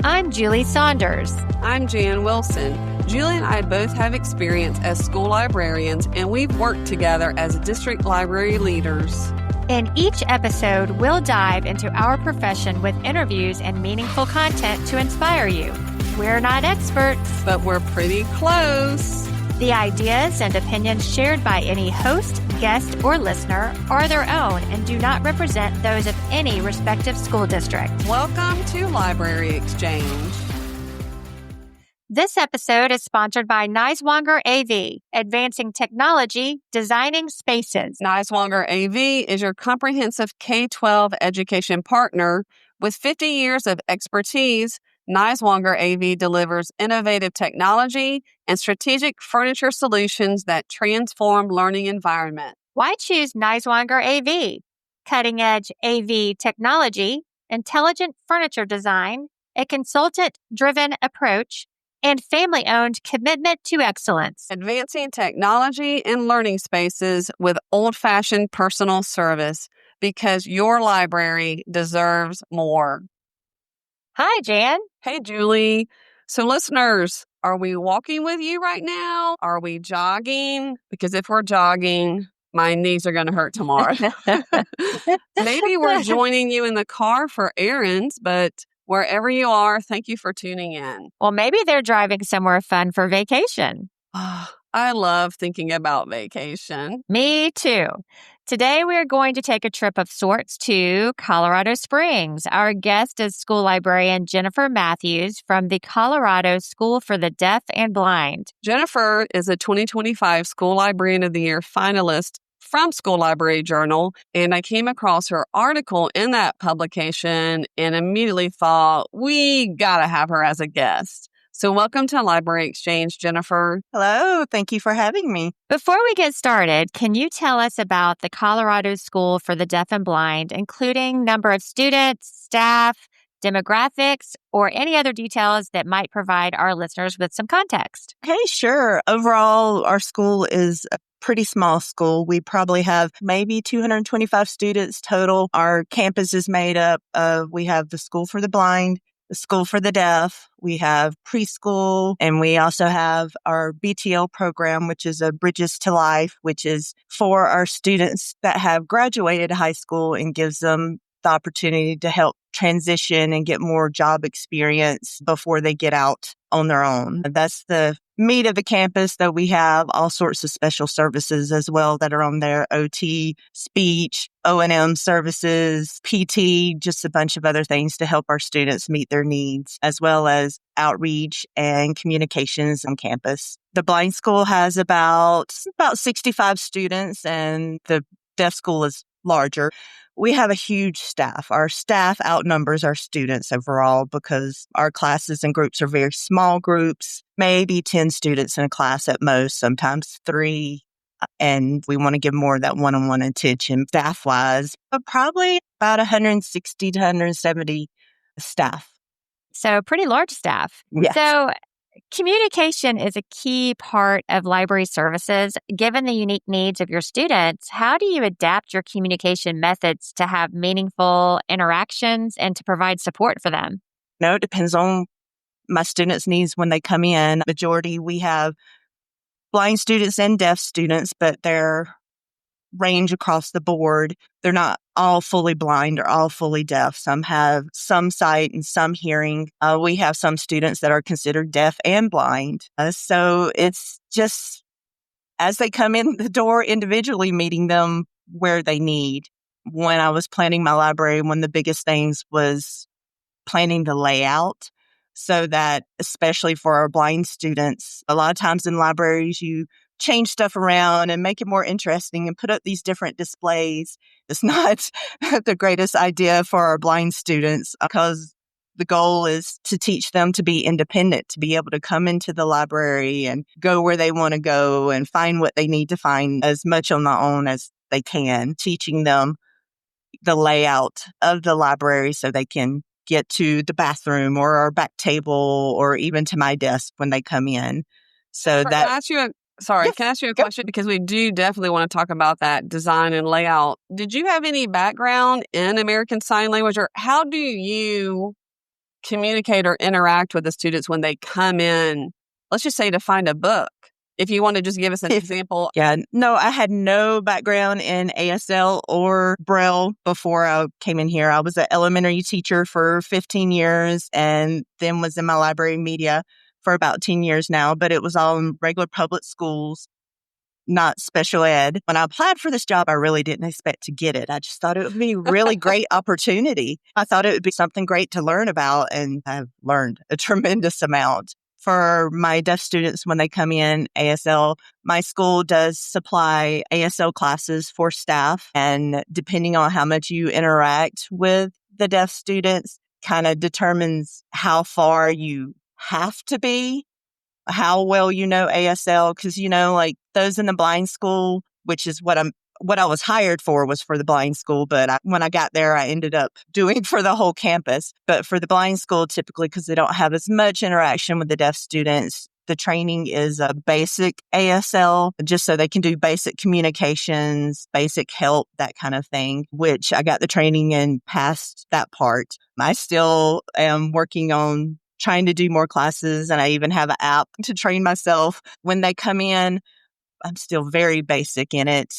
I'm Julie Saunders. I'm Jan Wilson. Julie and I both have experience as school librarians, and we've worked together as district library leaders. In each episode, we'll dive into our profession with interviews and meaningful content to inspire you. We're not experts, but we're pretty close. The ideas and opinions shared by any host, guest, or listener are their own and do not represent those of any respective school district. Welcome to Library Exchange. This episode is sponsored by Niswonger AV, Advancing Technology, Designing Spaces. Niswonger AV is your comprehensive K-12 education partner. With 50 years of expertise, Niswonger AV delivers innovative technology and strategic furniture solutions that transform learning environment. Why choose Niswonger AV? Cutting-edge AV technology, intelligent furniture design, a consultant-driven approach, and family-owned commitment to excellence. Advancing technology and learning spaces with old-fashioned personal service, because your library deserves more. Hi, Jan. Hey, Julie. So listeners, are we walking with you right now? Are we jogging? Because if we're jogging, my knees are going to hurt tomorrow. Maybe we're joining you in the car for errands, but wherever you are, thank you for tuning in. Well, maybe they're driving somewhere fun for vacation. I love thinking about vacation. Me too. Today, we are going to take a trip of sorts to Colorado Springs. Our guest is school librarian Jennifer Mathews from the Colorado School for the Deaf and Blind. Jennifer is a 2025 School Librarian of the Year finalist from School Library Journal, and I came across her article in that publication and immediately thought, we gotta have her as a guest. So welcome to Library Exchange, Jennifer. Hello. Thank you for having me. Before we get started, can you tell us about the Colorado School for the Deaf and Blind, including number of students, staff, demographics, or any other details that might provide our listeners with some context? Okay, sure. Overall, our school is a pretty small school. We probably have maybe 225 students total. Our campus is made up of, we have the School for the Blind, the School for the Deaf, we have preschool, and we also have our BTL program, which is a Bridges to Life, which is for our students that have graduated high school and gives them the opportunity to help transition and get more job experience before they get out on their own. That's the meat of the campus, though we have all sorts of special services as well that are on there: OT, speech, O&M services, PT, just a bunch of other things to help our students meet their needs, as well as outreach and communications on campus. The blind school has about 65 students, and the deaf school is larger. We have a huge staff. Our staff outnumbers our students overall because our classes and groups are very small groups, maybe 10 students in a class at most, sometimes 3. And we want to give more of that one-on-one attention staff-wise, but probably about 160 to 170 staff. So pretty large staff. Yes. So communication is a key part of library services. Given the unique needs of your students, how do you adapt your communication methods to have meaningful interactions and to provide support for them? No, it depends on my students' needs when they come in. Majority, we have blind students and deaf students, but they're range across the board. They're not all fully blind or all fully deaf. Some have some sight and some hearing. We have some students that are considered deaf and blind. So it's just as they come in the door individually, meeting them where they need. When I was planning my library, one of the biggest things was planning the layout so that, especially for our blind students, a lot of times in libraries, you change stuff around and make it more interesting and put up these different displays. It's not the greatest idea for our blind students because the goal is to teach them to be independent, to be able to come into the library and go where they want to go and find what they need to find as much on their own as they can, teaching them the layout of the library so they can get to the bathroom or our back table or even to my desk when they come in. So Can I ask you a question? Because we do definitely want to talk about that design and layout. Did you have any background in American Sign Language, or how do you communicate or interact with the students when they come in, let's just say to find a book? If you want to just give us an example. Yeah, no, I had no background in ASL or Braille before I came in here. I was an elementary teacher for 15 years and then was in my library media for about 10 years now, but it was all in regular public schools, not special ed. When I applied for this job, I really didn't expect to get it. I just thought it would be a really great opportunity. I thought it would be something great to learn about, and I've learned a tremendous amount. For my deaf students, when they come in ASL, my school does supply ASL classes for staff. And depending on how much you interact with the deaf students, kind of determines how far you have to be, how well you know ASL. Because, like those in the blind school, which is what I was hired for, was for the blind school. But when I got there, I ended up doing for the whole campus. But for the blind school, typically, because they don't have as much interaction with the deaf students, the training is a basic ASL, just so they can do basic communications, basic help, that kind of thing, which I got the training in past that part. I still am working on trying to do more classes, and I even have an app to train myself. When they come in, I'm still very basic in it.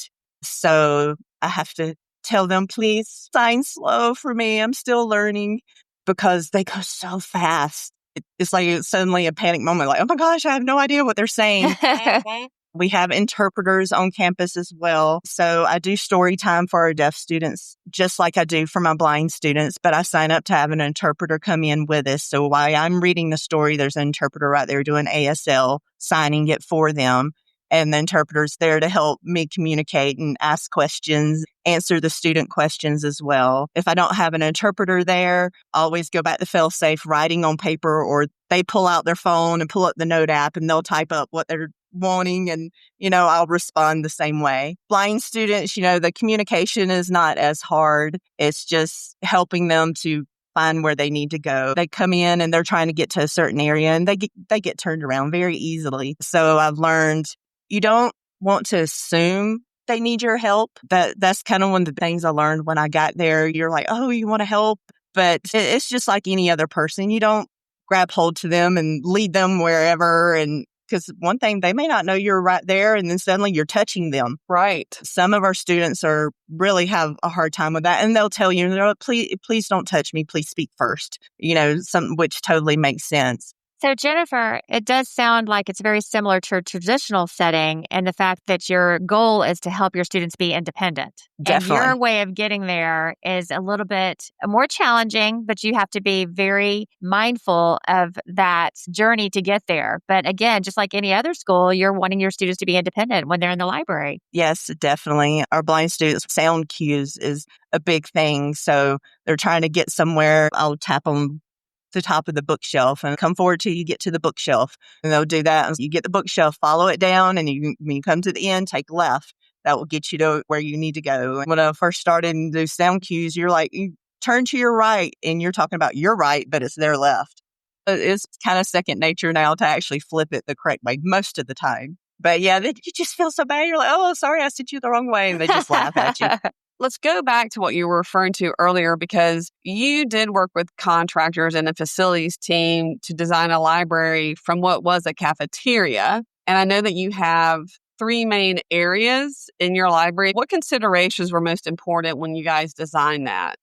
So I have to tell them, please sign slow for me. I'm still learning, because they go so fast. It's like it's suddenly a panic moment, like, oh my gosh, I have no idea what they're saying. We have interpreters on campus as well. So I do story time for our deaf students, just like I do for my blind students, but I sign up to have an interpreter come in with us. So while I'm reading the story, there's an interpreter right there doing ASL, signing it for them. And the interpreter's there to help me communicate and ask questions, answer the student questions as well. If I don't have an interpreter there, I always go back to fail-safe, writing on paper, or they pull out their phone and pull up the note app and they'll type up what they're wanting, and, I'll respond the same way. Blind students, the communication is not as hard. It's just helping them to find where they need to go. They come in and they're trying to get to a certain area, and they get turned around very easily. So I've learned you don't want to assume they need your help. That's kind of one of the things I learned when I got there. You're like, oh, you want to help? But it's just like any other person. You don't grab hold to them and lead them wherever. And because one thing, they may not know you're right there, and then suddenly you're touching them. Right. Some of our students really have a hard time with that, and they'll tell you, please don't touch me. Please speak first. Something which totally makes sense. So, Jennifer, it does sound like it's very similar to a traditional setting, and the fact that your goal is to help your students be independent. Definitely. And your way of getting there is a little bit more challenging, but you have to be very mindful of that journey to get there. But again, just like any other school, you're wanting your students to be independent when they're in the library. Yes, definitely. Our blind students, sound cues is a big thing. So they're trying to get somewhere. I'll tap them the top of the bookshelf and come forward till you get to the bookshelf. And they'll do that. You get the bookshelf, follow it down, and when you come to the end, take left. That will get you to where you need to go. When I first started to do sound cues, you're like, you turn to your right, and you're talking about your right, but it's their left. It's kind of second nature now to actually flip it the correct way most of the time. But yeah, you just feel so bad. You're like, oh, sorry, I sent you the wrong way. And they just laugh at you. Let's go back to what you were referring to earlier, because you did work with contractors and a facilities team to design a library from what was a cafeteria. And I know that you have 3 main areas in your library. What considerations were most important when you guys designed that?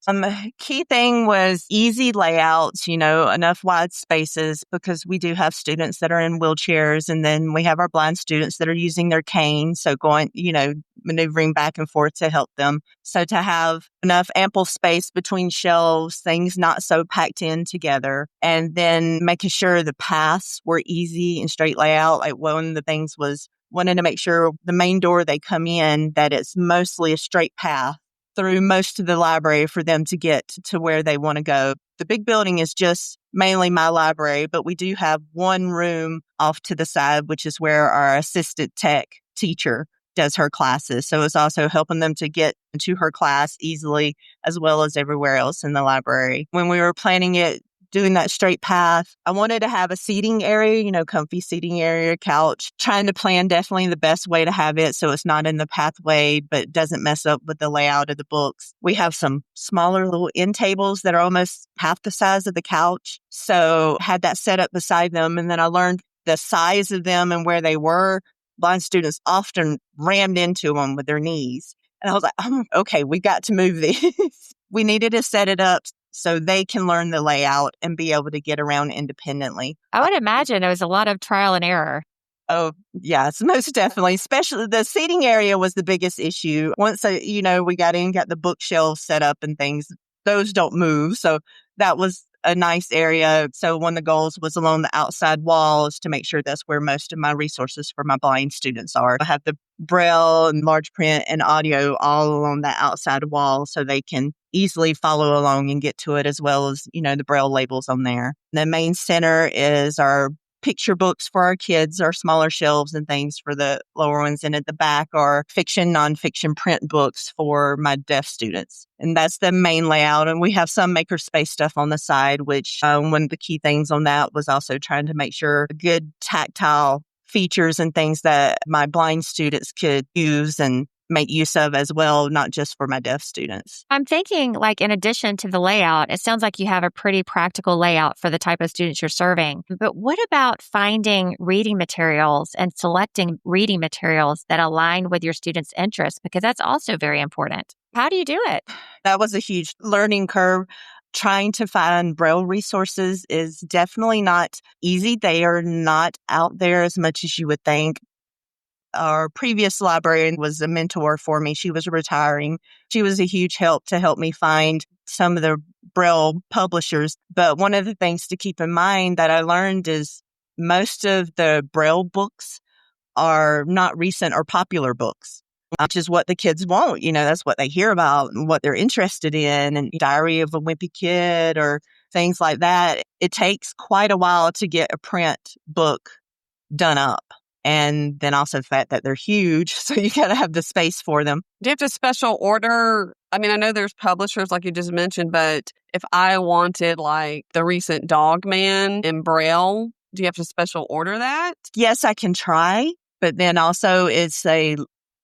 Key thing was easy layouts, enough wide spaces, because we do have students that are in wheelchairs, and then we have our blind students that are using their cane. So going, maneuvering back and forth to help them. So to have enough ample space between shelves, things not so packed in together, and then making sure the paths were easy and straight layout. Like one of the things was wanting to make sure the main door they come in, that it's mostly a straight path through most of the library for them to get to where they want to go. The big building is just mainly my library, but we do have one room off to the side, which is where our assistant tech teacher does her classes. So it's also helping them to get to her class easily, as well as everywhere else in the library. When we were planning it, doing that straight path. I wanted to have a seating area, comfy seating area, couch, trying to plan definitely the best way to have it so it's not in the pathway, but doesn't mess up with the layout of the books. We have some smaller little end tables that are almost half the size of the couch. So had that set up beside them. And then I learned the size of them and where they were. Blind students often rammed into them with their knees. And I was like, okay, we got to move these. We needed to set it up so they can learn the layout and be able to get around independently. I would imagine there was a lot of trial and error. Oh, yes, most definitely. Especially the seating area was the biggest issue. Once, we got the bookshelves set up and things, those don't move. So that was a nice area. So one of the goals was along the outside walls to make sure that's where most of my resources for my blind students are. I have the Braille and large print and audio all along the outside wall so they can easily follow along and get to it, as well as, the Braille labels on there. The main center is our picture books for our kids, our smaller shelves and things for the lower ones. And at the back are fiction, nonfiction print books for my deaf students. And that's the main layout. And we have some makerspace stuff on the side, which one of the key things on that was also trying to make sure good tactile features and things that my blind students could use and make use of as well, not just for my deaf students. I'm thinking, in addition to the layout, it sounds like you have a pretty practical layout for the type of students you're serving. But what about finding reading materials and selecting reading materials that align with your students' interests? Because that's also very important. How do you do it? That was a huge learning curve. Trying to find Braille resources is definitely not easy. They are not out there as much as you would think. Our previous librarian was a mentor for me. She was retiring. She was a huge help to help me find some of the Braille publishers. But one of the things to keep in mind that I learned is most of the Braille books are not recent or popular books, which is what the kids want. That's what they hear about and what they're interested in. And Diary of a Wimpy Kid or things like that. It takes quite a while to get a print book done up. And then also the fact that they're huge, so you got to have the space for them. Do you have to special order? I mean, I know there's publishers like you just mentioned, but if I wanted the recent Dog Man in Braille, do you have to special order that? Yes, I can try, but then also it's a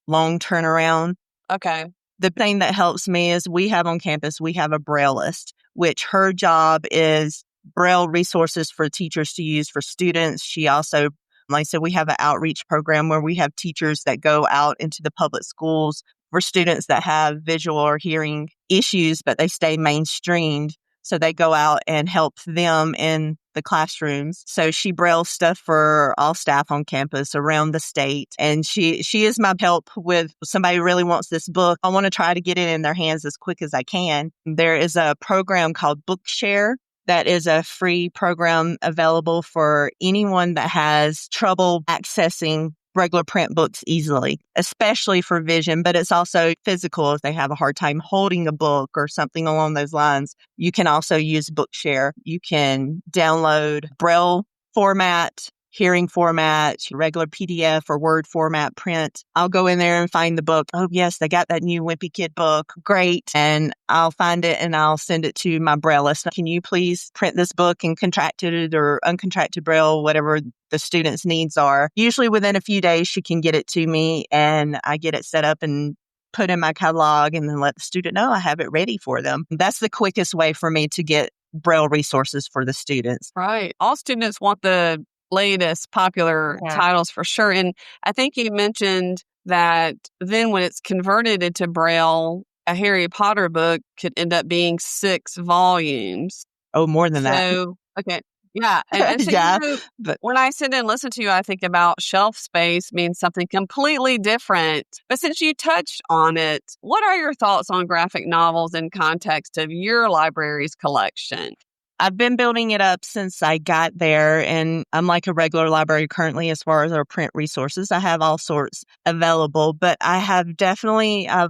long turnaround. Okay. The thing that helps me is we have on campus, we have a Brailleist, which her job is Braille resources for teachers to use for students. She also, like I said, we have an outreach program where we have teachers that go out into the public schools for students that have visual or hearing issues, but they stay mainstreamed. So they go out and help them in the classrooms. So she brailles stuff for all staff on campus around the state. And she is my help with somebody who really wants this book. I want to try to get it in their hands as quick as I can. There is a program called Bookshare. That is a free program available for anyone that has trouble accessing regular print books easily, especially for vision, but it's also physical if they have a hard time holding a book or something along those lines. You can also use Bookshare. You can download Braille format, hearing format, regular PDF or Word format print. I'll go in there and find the book. Oh, yes, they got that new Wimpy Kid book. Great. And I'll find it and I'll send it to my Brailleist. Can you please print this book in contracted or uncontracted Braille, whatever the student's needs are? Usually within a few days, she can get it to me and I get it set up and put in my catalog and then let the student know I have it ready for them. That's the quickest way for me to get Braille resources for the students. Right. All students want the latest popular titles for sure. And I think you mentioned that then when it's converted into Braille, a Harry Potter book could end up being 6 volumes. Oh, more than that. Okay. Yeah. And so but when I sit and listen to you, I think about shelf space means something completely different. But since you touched on it, what are your thoughts on graphic novels in context of your library's collection? I've been building it up since I got there, and I'm like a regular library currently as far as our print resources. I have all sorts available, but I've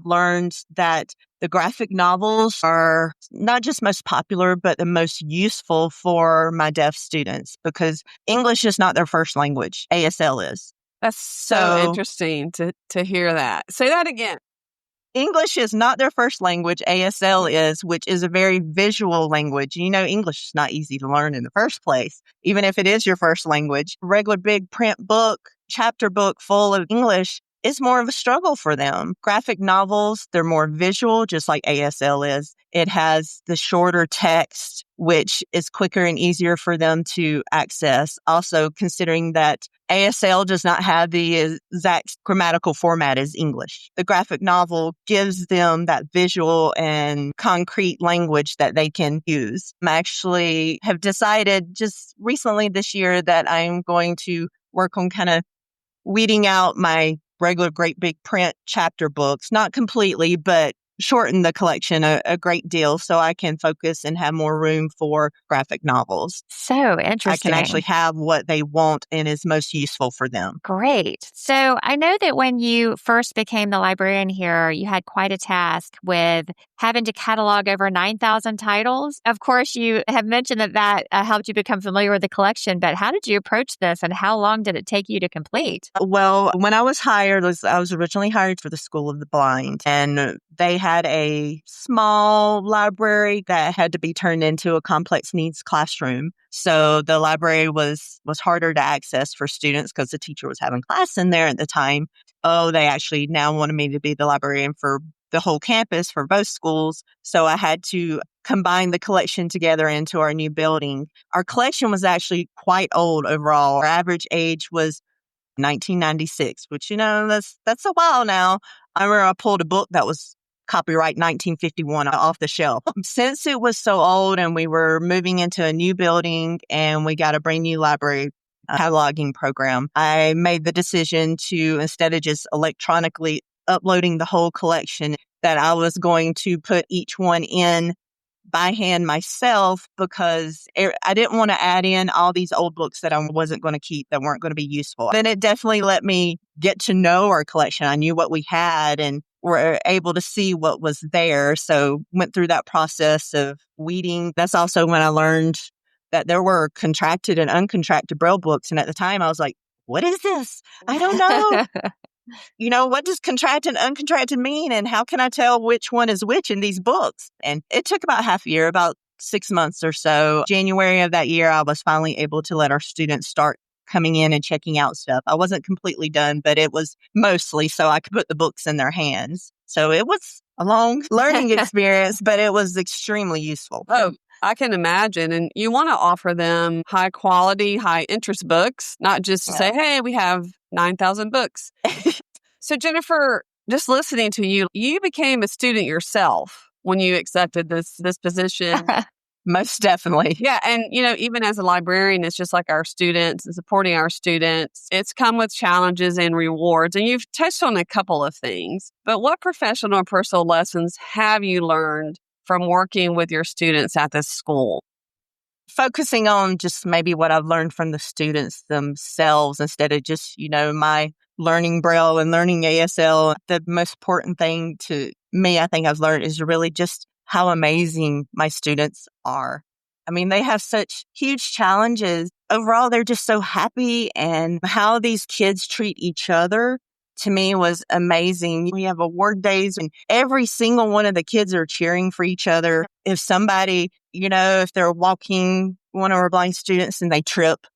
learned that the graphic novels are not just most popular, but the most useful for my deaf students because English is not their first language. ASL is. That's so interesting to hear that. Say that again. English is not their first language. ASL is, which is a very visual language. You know, English is not easy to learn in the first place, even if it is your first language. Regular big print book, chapter book full of English is more of a struggle for them. Graphic novels, they're more visual, just like ASL is. It has the shorter text, which is quicker and easier for them to access. Also, considering that ASL does not have the exact grammatical format as English. The graphic novel gives them that visual and concrete language that they can use. I actually have decided just recently this year that I'm going to work on kind of weeding out my regular great big print chapter books, not completely, but shorten the collection a great deal so I can focus and have more room for graphic novels. So I interesting. can actually have what they want and is most useful for them. Great. So I know that when you first became the librarian here, you had quite a task with having to catalog over 9,000 titles. Of course, you have mentioned that helped you become familiar with the collection, but how did you approach this and how long did it take you to complete? Well, when I was hired, I was originally hired for the School of the Blind, and they had a small library that had to be turned into a complex needs classroom. So the library was harder to access for students because the teacher was having class in there at the time. Oh, they actually now wanted me to be the librarian for the whole campus for both schools. So I had to combine the collection together into our new building. Our collection was actually quite old overall. Our average age was 1996, which, that's a while now. I remember I pulled a book that was copyright 1951 off the shelf. Since it was so old and we were moving into a new building and we got a brand new library cataloging program, I made the decision to, instead of just electronically uploading the whole collection, that I was going to put each one in by hand myself because I didn't want to add in all these old books that I wasn't going to keep, that weren't going to be useful. Then it definitely let me get to know our collection. I knew what we had and were able to see what was there. So went through that process of weeding. That's also when I learned that there were contracted and uncontracted Braille books. And at the time I was like, what is this? I don't know. What does contracted and uncontracted mean? And how can I tell which one is which in these books? And it took about half a year, about 6 months or so. January of that year, I was finally able to let our students start coming in and checking out stuff. I wasn't completely done, but it was mostly so I could put the books in their hands. So it was a long learning experience, but it was extremely useful. Oh, I can imagine. And you want to offer them high quality, high interest books, not just to say, hey, we have 9,000 books. So Jennifer, just listening to you, you became a student yourself when you accepted this position. Most definitely. Yeah. And, even as a librarian, it's just like our students and supporting our students. It's come with challenges and rewards. And you've touched on a couple of things. But what professional and personal lessons have you learned from working with your students at this school? Focusing on just maybe what I've learned from the students themselves instead of just, my learning Braille and learning ASL. The most important thing to me, I think I've learned is really just how amazing my students are. I mean, they have such huge challenges. Overall, they're just so happy, and how these kids treat each other to me was amazing. We have award days and every single one of the kids are cheering for each other. If somebody, if they're walking, one of our blind students, and they trip,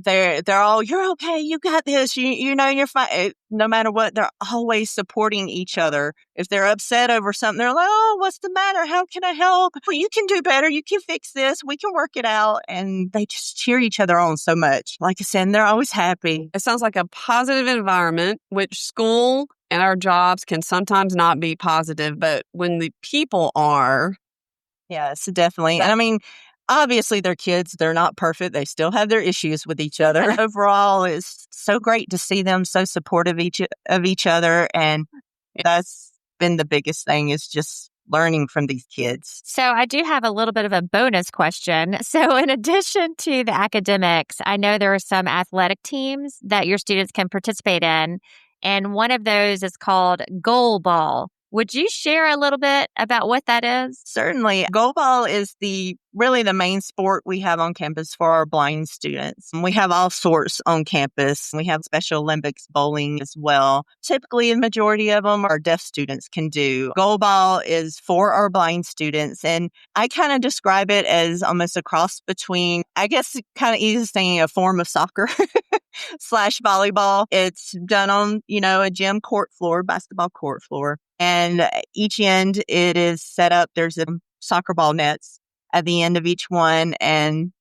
they're all, you're okay, you got this, you're fine. No matter what, they're always supporting each other. If they're upset over something, they're like, oh, what's the matter? How can I help? Well, you can do better. You can fix this. We can work it out. And they just cheer each other on so much. Like I said, they're always happy. It sounds like a positive environment, which school and our jobs can sometimes not be positive, but when the people are. Yes, definitely. And I mean, obviously, they're kids. They're not perfect. They still have their issues with each other. Overall, it's so great to see them so supportive of each other. And that's been the biggest thing, is just learning from these kids. So I do have a little bit of a bonus question. So in addition to the academics, I know there are some athletic teams that your students can participate in. And one of those is called goal ball. Would you share a little bit about what that is? Certainly. Goalball is really the main sport we have on campus for our blind students. We have all sorts on campus. We have Special Olympics bowling as well. Typically, the majority of them our deaf students can do. Goalball is for our blind students. And I kind of describe it as almost a cross between, I guess, kind of easy saying a form of soccer / volleyball. It's done on, a gym court floor, basketball court floor. And each end, it is set up. There's a soccer ball nets at the end of each one. And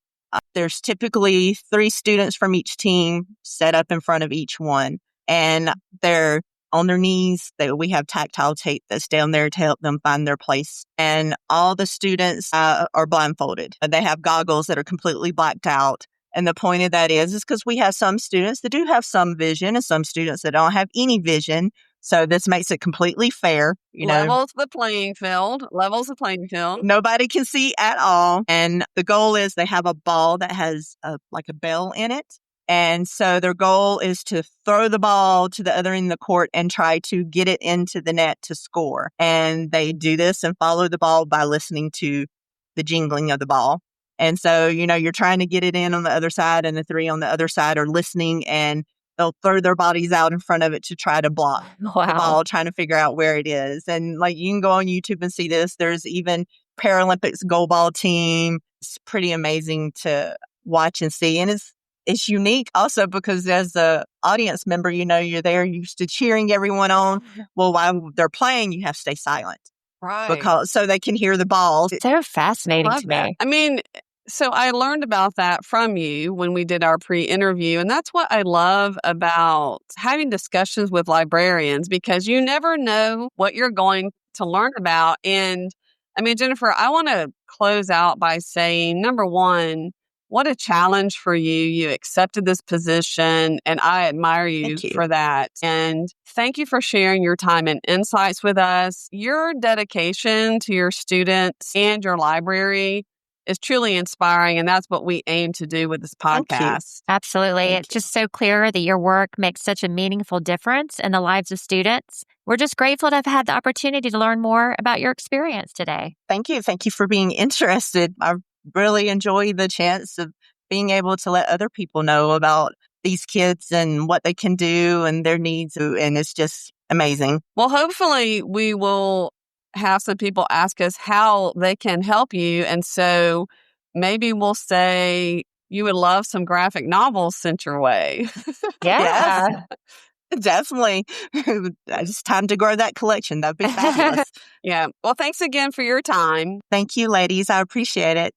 there's typically 3 students from each team set up in front of each one. And they're on their knees. We have tactile tape that's down there to help them find their place. And all the students are blindfolded. They have goggles that are completely blacked out. And the point of that is because we have some students that do have some vision and some students that don't have any vision. So this makes it completely fair. Levels the playing field. Nobody can see at all. And the goal is they have a ball that has like a bell in it. And so their goal is to throw the ball to the other end of the court and try to get it into the net to score. And they do this and follow the ball by listening to the jingling of the ball. And so, you're trying to get it in on the other side, and the 3 on the other side are listening, and they'll throw their bodies out in front of it to try to block the ball, trying to figure out where it is. And you can go on YouTube and see this. There's even Paralympics goalball team. It's pretty amazing to watch and see. And it's unique also because as a audience member, you're there used to cheering everyone on. Well, while they're playing, you have to stay silent. Right. So they can hear the balls. So fascinating to me. I mean, so I learned about that from you when we did our pre-interview. And that's what I love about having discussions with librarians, because you never know what you're going to learn about. And I mean, Jennifer, I want to close out by saying, number one, what a challenge for you. You accepted this position, and I admire you for that. And thank you for sharing your time and insights with us. Your dedication to your students and your library is truly inspiring, and that's what we aim to do with this podcast. Absolutely. It's just so clear that your work makes such a meaningful difference in the lives of students. We're just grateful to have had the opportunity to learn more about your experience today. Thank you. Thank you for being interested. I really enjoy the chance of being able to let other people know about these kids and what they can do and their needs. And it's just amazing. Well, hopefully we will have some people ask us how they can help you. And so maybe we'll say you would love some graphic novels sent your way. Yeah. Yes, definitely. It's time to grow that collection. That'd be fabulous. Yeah. Well, thanks again for your time. Thank you, ladies. I appreciate it.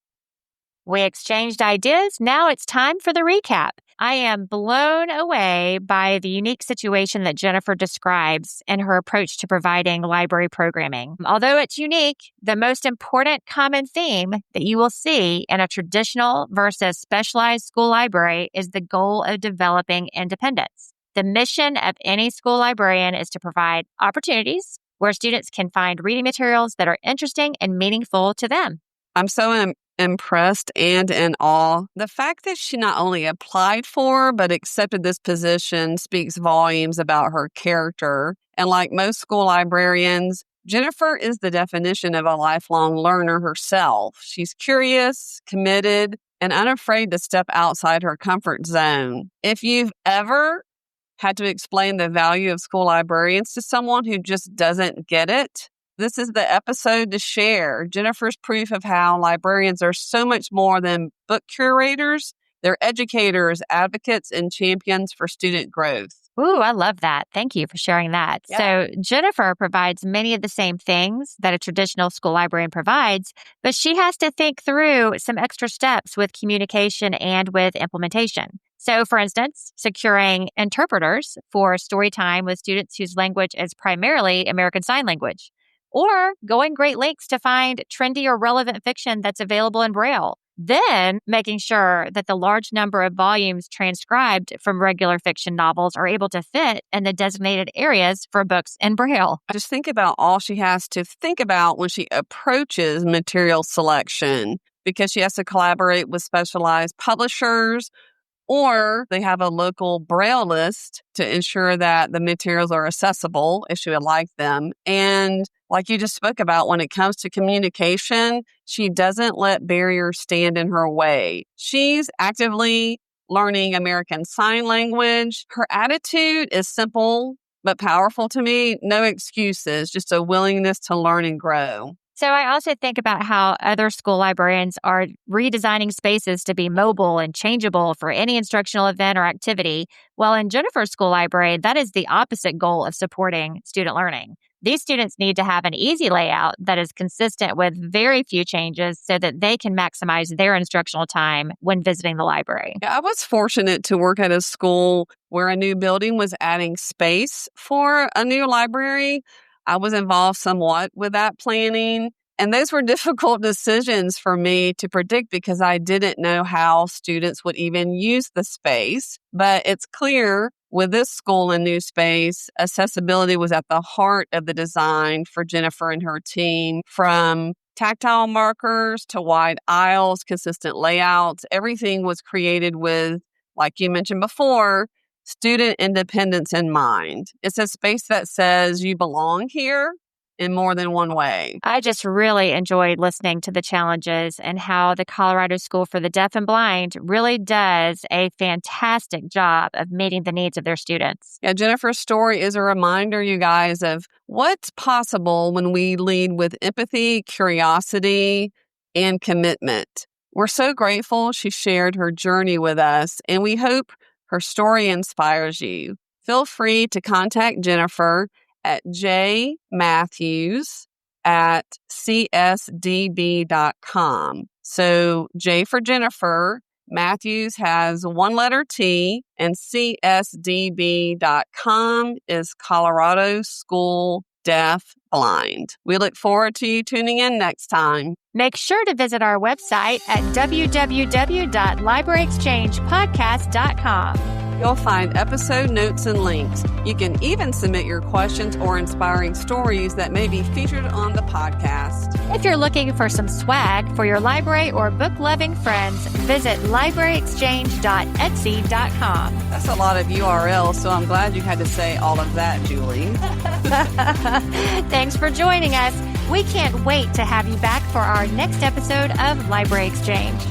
We exchanged ideas. Now it's time for the recap. I am blown away by the unique situation that Jennifer describes and her approach to providing library programming. Although it's unique, the most important common theme that you will see in a traditional versus specialized school library is the goal of developing independence. The mission of any school librarian is to provide opportunities where students can find reading materials that are interesting and meaningful to them. I'm so impressed and in awe. The fact that she not only applied for, but accepted this position speaks volumes about her character. And like most school librarians, Jennifer is the definition of a lifelong learner herself. She's curious, committed, and unafraid to step outside her comfort zone. If you've ever had to explain the value of school librarians to someone who just doesn't get it, this is the episode to share. Jennifer's proof of how librarians are so much more than book curators. They're educators, advocates, and champions for student growth. Ooh, I love that. Thank you for sharing that. Yeah. So Jennifer provides many of the same things that a traditional school librarian provides, but she has to think through some extra steps with communication and with implementation. So, for instance, securing interpreters for story time with students whose language is primarily American Sign Language, or going great lengths to find trendy or relevant fiction that's available in Braille. Then making sure that the large number of volumes transcribed from regular fiction novels are able to fit in the designated areas for books in Braille. Just think about all she has to think about when she approaches material selection, because she has to collaborate with specialized publishers or they have a local braille list to ensure that the materials are accessible if she would like them. And like you just spoke about, when it comes to communication, she doesn't let barriers stand in her way. She's actively learning American Sign Language. Her attitude is simple but powerful to me. No excuses, just a willingness to learn and grow. So I also think about how other school librarians are redesigning spaces to be mobile and changeable for any instructional event or activity. While in Jennifer's school library, that is the opposite goal of supporting student learning. These students need to have an easy layout that is consistent with very few changes so that they can maximize their instructional time when visiting the library. I was fortunate to work at a school where a new building was adding space for a new library. I was involved somewhat with that planning. And those were difficult decisions for me to predict because I didn't know how students would even use the space. But it's clear with this school and new space, accessibility was at the heart of the design for Jennifer and her team. From tactile markers to wide aisles, consistent layouts, everything was created with, like you mentioned before, student independence in mind. It's a space that says you belong here in more than one way. I just really enjoyed listening to the challenges and how the Colorado School for the Deaf and Blind really does a fantastic job of meeting the needs of their students. Yeah, Jennifer's story is a reminder, you guys, of what's possible when we lead with empathy, curiosity, and commitment. We're so grateful she shared her journey with us, and we hope her story inspires you. Feel free to contact Jennifer at jmathews@csdb.com. So J for Jennifer, Mathews has one letter T, and csdb.com is Colorado School Deaf Blind. We look forward to you tuning in next time. Make sure to visit our website at www.libraryexchangepodcast.com. You'll find episode notes and links. You can even submit your questions or inspiring stories that may be featured on the podcast. If you're looking for some swag for your library or book-loving friends, visit libraryexchange.etsy.com. That's a lot of URLs, so I'm glad you had to say all of that, Julie. Thanks for joining us. We can't wait to have you back for our next episode of Library Exchange.